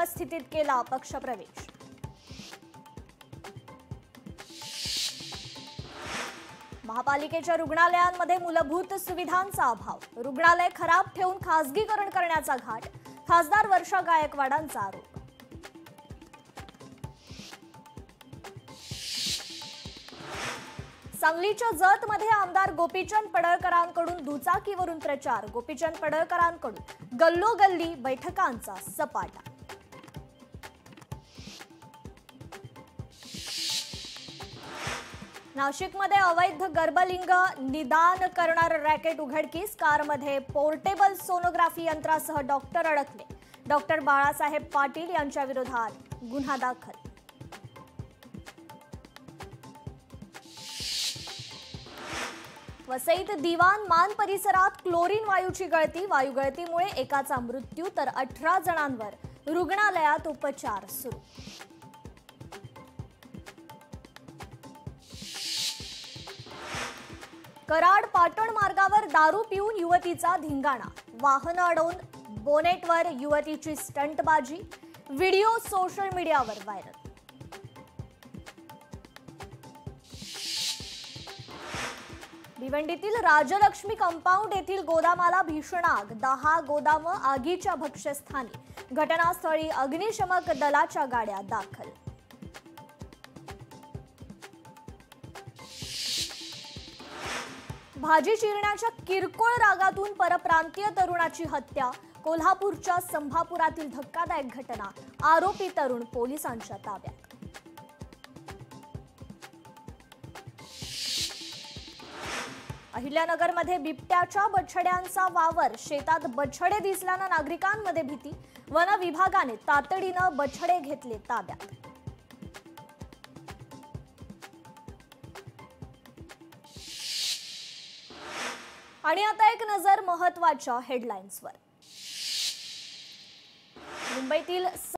उपस्थितीत केला पक्षप्रवेश। महापालिकेच्या रुग्णालयांमध्ये मूलभूत सुविधांचा अभाव, रुग्णालय खराब ठेवून खासगीकरण करण्याचा घाट, खासदार वर्षा गायकवाडांचा आरोप। सांगलीच्या जतमध्ये आमदार गोपीचंद पडळकरांकडून दुचाकीवरून प्रचार, गोपीचंद पडळकरांकडून गल्लोगल्ली बैठकांचा सपाटा। नाशिकमध्ये अवैध गर्भलिंग निदान करणारं रॅकेट उघडकीस, कारमध्ये पोर्टेबल सोनोग्राफी यंत्रासह डॉक्टर अडकले, डॉक्टर बाळासाहेब पाटील यांच्या विरोधात गुन्हा दाखल। वसईत दिवाण मान परिसरात क्लोरीन वायूची गळती, वायू गळतीमुळे एकाचा मृत्यू तर 18 जणांवर रुग्णालयात उपचार सुरू। कराड पाटण मार्गावर दारू पिऊन युवतीचा धिंगाणा, वाहन अडवून बोनेटवर युवतीची स्टंटबाजी, व्हिडिओ सोशल मीडियावर व्हायरल। भिवंडीतील राजलक्ष्मी कंपाऊंड येथील गोदामाला भीषण आग, 10 गोदाम आगीच्या भक्ष्यस्थानी, घटनास्थळी अग्निशमक दलाच्या गाड्या दाखल। भाजी चिरण्याच्या किरकोळ रागातून परप्रांतीय तरुणाची हत्या, कोल्हापूरच्या संभापुरातील धक्कादायक घटना, आरोपी तरुण पोलिसांच्या ताब्यात। अहिल्यानगरमध्ये बिबट्याच्या बछड्यांचा वावर, शेतात बछडे दिसल्यानं नागरिकांमध्ये भीती, वन विभागाने तातडीनं बछडे घेतले ताब्यात। आणि आता एक नजर महत्त्वाच्या हेडलाईन्सवर। मुंबईतील